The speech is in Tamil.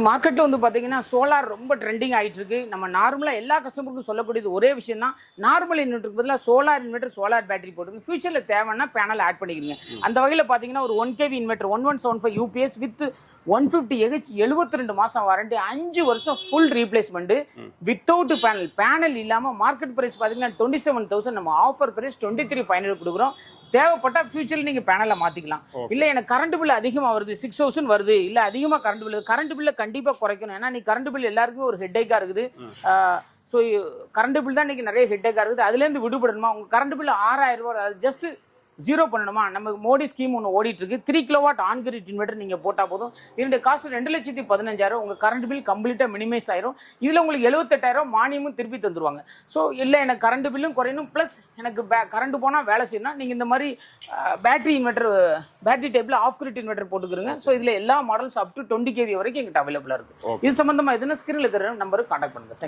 மார்க்கெட்ல வந்து பாத்தீங்கன்னா சோலார் ரொம்ப ட்ரெண்டிங் ஆயிட்டு இருக்கு. நம்ம நார்மலா எல்லா கஸ்டமருக்கும் சொல்லக்கூடியது ஒரே விஷயம் தான். நார்மல் இன்வெர்ட்டருக்கு பதிலாக சோலார் இன்வெர்ட்டர், சோலார் பேட்டரி போட்டுங்க. ஃபியூச்சர்ல தேவைன்னா பேனல் ஆட் பண்ணிக்கிறீங்க. அந்த வகையில பாத்தீங்கன்னா ஒரு 1 kV inverter 1175 UPS with 150 AH 72 மாசம் வாரண்டி, 5 வருஷம் ஃபுல் ரீப்ளேஸ்மெண்ட் வித்தவுட் பேனல் இல்லாம மார்க்கெட் பிரைஸ் பாத்தீங்கன்னா 27,000, நம்ம ஆஃபர் பிரைஸ் 23,500 கொடுக்குறோம். தேவைப்பட்டா ஃபியூச்சர்ல நீங்க பேனலை மாத்திக்கலாம். இல்ல எனக்கு கரண்ட் பில் அதிகமா வருது, 6,000 வருது, இல்ல அதிகமா கரண்ட் பில்ல கண்டிப்பா குறைக்கணும். ஏன்னா நீ கரண்ட் பில் எல்லாருக்குமே ஒரு ஹெட்டேக்கா இருக்குது. ஸோ கரண்ட் பில் தான் இன்னைக்கு நிறைய ஹெட்டேக்கா இருக்குது. அதுல இருந்து விடுபடணுமா? உங்க கரண்ட் பில் 6,000 ரூபாய் ஜஸ்ட் ஜீரோ பண்ணணுமா? நமக்கு மோடி ஸ்கீம் ஒன்று ஓடிட்டு இருக்கு. 3 கிலோவாட் ஆன் கிரிட் இன்வெர்ட்டர் நீங்க போட்டா போதும். இதனுடைய காஸ்ட் 2,15,000. உங்க கரண்ட் பில் கம்ப்ளீட்டா மினிமைஸ் ஆயிரும். இதுல உங்களுக்கு 78,000 மானியமும் திருப்பி தந்துருவாங்க. ஸோ இல்ல எனக்கு கரண்ட் பில்லும் குறையணும், பிளஸ் எனக்கு கரண்ட் போனா வேலை செய்யணும், நீங்க இந்த மாதிரி பேட்டரி இன்வெர்ட்டர், பேட்டரி டைப்ல ஆஃப் கிரிட் இன்வெர்ட்டர் போட்டுக்கிறீங்க. ஸோ இதுல எல்லா மாடல்ஸ் அப் டு 20 kV வரைக்கும் எங்கிட்ட அவைலபிளா இருக்கு. இது சம்பந்தமா எதுனா ஸ்கிரீன்ல இருக்கிற நம்பருக்கு கான்டாக்ட் பண்ணுங்க.